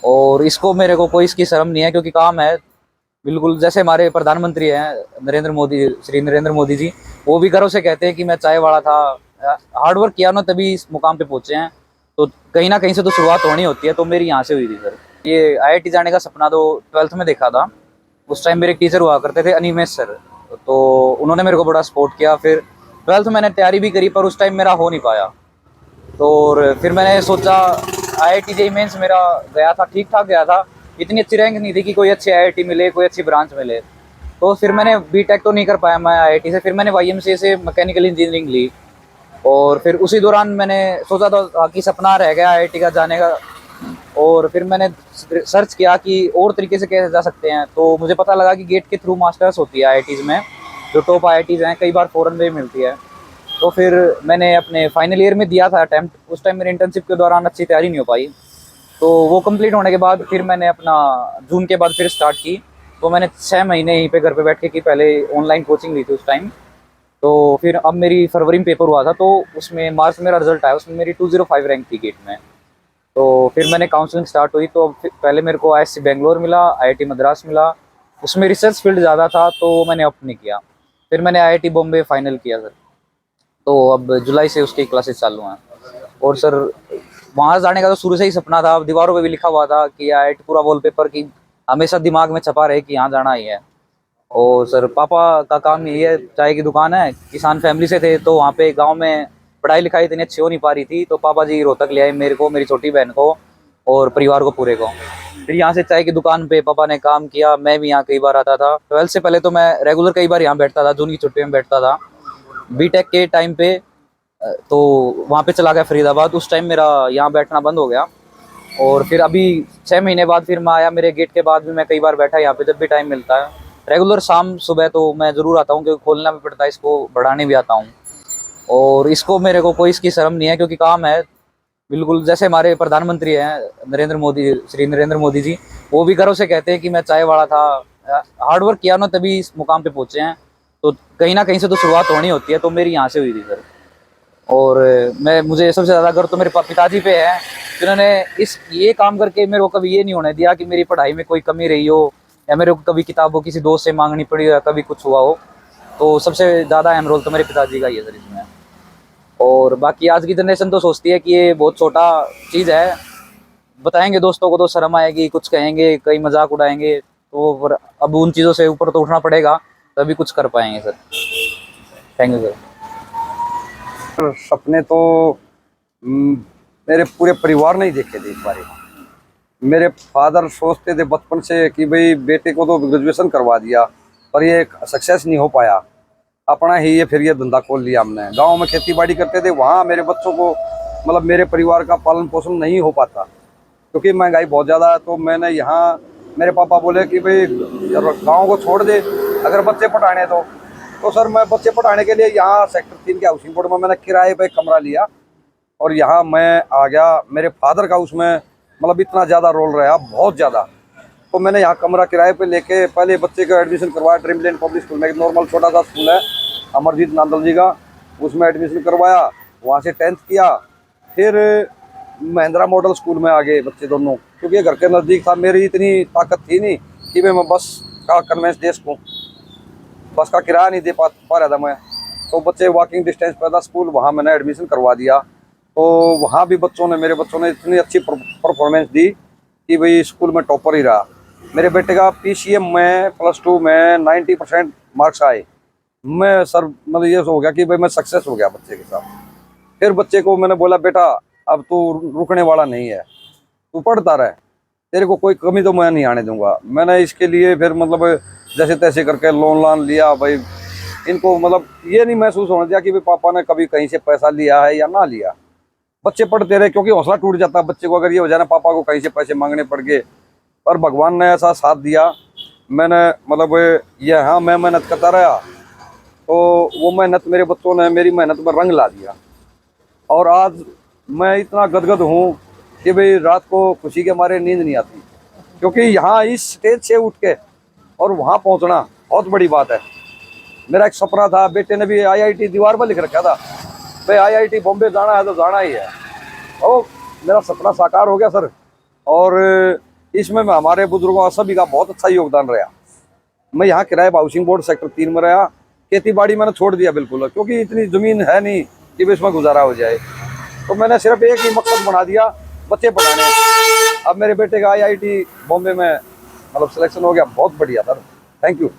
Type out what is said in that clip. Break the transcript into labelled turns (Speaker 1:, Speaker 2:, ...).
Speaker 1: और इसको मेरे को कोई इसकी शर्म नहीं है, क्योंकि काम है बिल्कुल जैसे हमारे प्रधानमंत्री हैं नरेंद्र मोदी, श्री नरेंद्र मोदी जी। वो भी गर्व से कहते हैं कि मैं चाय वाला था, हार्ड वर्क किया ना तभी इस मुकाम पे पहुंचे हैं। तो कहीं ना कहीं से तो शुरुआत होनी होती है, तो मेरी यहाँ से हुई थी सर। ये आईआईटी जाने का सपना तो 12th में देखा था। उस टाइम मेरे एक टीचर हुआ करते थे अनिमेश सर, तो उन्होंने मेरे को बड़ा सपोर्ट किया। फिर 12th मैंने तैयारी भी करी, पर उस टाइम मेरा हो नहीं पाया। तो और फिर मैंने सोचा आईआईटी जेईई मेंस मेरा गया था, ठीक ठाक गया था। इतनी अच्छी रैंक नहीं थी कि कोई अच्छी आईआईटी मिले, कोई अच्छी ब्रांच मिले। तो फिर मैंने बीटेक तो नहीं कर पाया मैं आईआईटी से, फिर मैंने वाईएमसीए से मैकेनिकल इंजीनियरिंग ली। और फिर उसी दौरान मैंने सोचा था कि सपना रह गया आईआईटी का जाने का। और फिर मैंने सर्च किया कि और तरीके से कैसे जा सकते हैं, तो मुझे पता लगा कि गेट के थ्रू मास्टर्स होती है आईआईटीज़ में, जो टॉप आईआईटीज़ हैं, कई बार फॉरेन में भी मिलती है। तो फिर मैंने अपने फाइनल ईयर में दिया था अटैम्प्ट। उस टाइम मेरी इंटर्नशिप के दौरान अच्छी तैयारी नहीं हो पाई, तो वो कंप्लीट होने के बाद फिर मैंने अपना जून के बाद फिर स्टार्ट की। तो मैंने 6 महीने यहीं पे घर पे बैठ के की, पहले ऑनलाइन कोचिंग ली थी उस टाइम। तो फिर अब मेरी फरवरी में पेपर हुआ था, तो उसमें मार्च मेरा रिजल्ट आया, उसमें मेरी 205 रैंक थी गेट में। तो फिर मैंने काउंसलिंग स्टार्ट हुई, तो पहले मेरे को आईआईटी बेंगलोर मिला, आईआईटी मद्रास मिला। उसमें रिसर्च फील्ड ज़्यादा था, तो मैंने अप नहीं किया। फिर मैंने आईआईटी बॉम्बे फाइनल किया सर। तो अब जुलाई से उसकी क्लासेस चालू हैं। और सर वहाँ जाने का तो शुरू से ही सपना था, दीवारों पे भी लिखा हुआ था कि आईआईटी, पूरा वॉलपेपर की हमेशा दिमाग में छपा रहे कि यहाँ जाना ही है। और सर पापा का काम यही है, चाय की दुकान है, किसान फैमिली से थे, तो वहाँ पे गांव में पढ़ाई लिखाई इतनी अच्छी हो नहीं पा रही थी, तो पापा जी रोहतक ले आए मेरे को, मेरी छोटी बहन को और परिवार को पूरे को। फिर यहाँ से चाय की दुकान पे पापा ने काम किया, मैं भी यहाँ कई बार आता था। 12th से पहले तो मैं रेगुलर कई बार यहाँ बैठता था, जून की छुट्टी में बैठता था। बीटेक के टाइम पे तो वहाँ पे चला गया फरीदाबाद, उस टाइम मेरा यहाँ बैठना बंद हो गया। और फिर अभी 6 महीने बाद फिर मैं आया, मेरे गेट के बाद भी मैं कई बार बैठा यहाँ पे जब भी टाइम मिलता है। रेगुलर शाम सुबह तो मैं ज़रूर आता हूँ, क्योंकि खोलना भी पड़ता है, इसको बढ़ाने भी आता हूँ। और इसको मेरे को कोई इसकी शर्म नहीं है, क्योंकि काम है बिल्कुल जैसे हमारे प्रधानमंत्री हैं नरेंद्र मोदी, श्री नरेंद्र मोदी जी। वो भी गर्व से कहते हैं कि मैं चाय वाला था, हार्ड वर्क किया ना तभी इस मुकाम पे पहुंचे हैं। तो कहीं ना कहीं से तो शुरुआत होनी होती है, तो मेरी यहाँ से हुई थी सर। और मैं मुझे सबसे ज़्यादा गर्व तो मेरे पिताजी पे है, जिन्होंने इस ये काम करके मेरे को कभी ये नहीं होने दिया कि मेरी पढ़ाई में कोई कमी रही हो, या मेरे को कभी किताबों किसी दोस्त से मांगनी पड़ी हो, या कभी कुछ हुआ हो। तो सबसे ज़्यादा अहम रोल तो मेरे पिताजी का ही है सर इसमें। और बाकी आज की जनरेशन तो सोचती है कि ये बहुत छोटा चीज़ है, बताएंगे दोस्तों को तो शर्म आएगी, कुछ कहेंगे, कई मजाक उड़ाएंगे। तो पर अब उन चीज़ों से ऊपर तो उठना पड़ेगा, तभी कुछ कर पाएंगे सर। Thank you sir.
Speaker 2: सपने तो मेरे पूरे परिवार ने ही देखे थे इस बारे में। मेरे फादर सोचते थे बचपन से कि भाई बेटे को तो ग्रेजुएशन करवा दिया, पर ये सक्सेस नहीं हो पाया। अपना ही ये फिर ये धंधा खोल लिया हमने। गांव में खेती बाड़ी करते थे, वहाँ मेरे बच्चों को मतलब मेरे परिवार का पालन पोषण नहीं हो पाता, क्योंकि महंगाई बहुत ज़्यादा है। तो मैंने यहाँ, मेरे पापा बोले कि भाई गाँव को छोड़ दे अगर बच्चे पढ़ाने तो सर मैं बच्चे पढ़ाने के लिए यहाँ सेक्टर 3 के हाउसिंग बोर्ड में मैंने किराए पे कमरा लिया, और यहाँ मैं आ गया। मेरे फादर का उसमें मतलब इतना ज़्यादा रोल रहा, बहुत ज़्यादा। तो मैंने यहाँ कमरा किराए पे लेके पहले बच्चे का एडमिशन करवाया ड्रीमलैंड पब्लिक स्कूल में, एक नॉर्मल छोटा सा स्कूल है अमरजीत नांदल जी का, उसमें एडमिशन करवाया। वहाँ से 10th किया। फिर महिंद्रा मॉडल स्कूल में आ गए बच्चे दोनों, क्योंकि घर के नज़दीक था। मेरी इतनी ताकत थी नहीं कि मैं बस का कन्वेंस दे सकूँ, बस का किराया नहीं दे पा रहा था मैं। तो बच्चे वॉकिंग डिस्टेंस पर था स्कूल, वहाँ मैंने एडमिशन करवा दिया। तो वहाँ भी मेरे बच्चों ने इतनी अच्छी परफॉर्मेंस दी कि भाई स्कूल में टॉपर ही रहा। मेरे बेटे का पीसीएम में +2 में 90% मार्क्स आए। मैं सर मतलब ये हो गया कि भाई मैं सक्सेस हो गया बच्चे के साथ। फिर बच्चे को मैंने बोला बेटा अब तू रुकने वाला नहीं है, तू पढ़ता रहे, तेरे को कोई कमी तो मैं नहीं आने दूंगा। मैंने इसके लिए फिर मतलब जैसे तैसे करके लोन लिया भाई। इनको मतलब ये नहीं महसूस होने दिया कि भाई पापा ने कभी कहीं से पैसा लिया है या ना लिया। बच्चे पढ़ते रहे, क्योंकि हौसला टूट जाता बच्चे को अगर ये हो जाए ना पापा को कहीं से पैसे मांगने पड़ गए। पर भगवान ने ऐसा साथ दिया। मैंने मतलब ये हाँ मैं मेहनत करता रहा, तो वो मेहनत मेरे बच्चों ने मेरी मेहनत पर रंग ला दिया। और आज मैं इतना गदगद हूँ कि भाई रात को खुशी के मारे नींद नहीं आती, क्योंकि यहाँ इस स्टेज से उठ के और वहाँ पहुँचना बहुत बड़ी बात है। मेरा एक सपना था, बेटे ने भी आईआईटी दीवार पर लिख रखा था, भाई आईआईटी बॉम्बे जाना है तो जाना ही है। और मेरा सपना साकार हो गया सर। और इसमें मैं हमारे बुजुर्गों का सभी का बहुत अच्छा योगदान रहा। मैं यहाँ किराए हाउसिंग बोर्ड सेक्टर 3 में रहा। खेती बाड़ी मैंने छोड़ दिया बिल्कुल, क्योंकि इतनी जमीन है नहीं कि भी इसमें गुजारा हो जाए। तो मैंने सिर्फ एक ही मकसद बना दिया, बच्चे पढ़ाने। अब मेरे बेटे का IIT बॉम्बे में मतलब सिलेक्शन हो गया, बहुत बढ़िया सर, थैंक यू।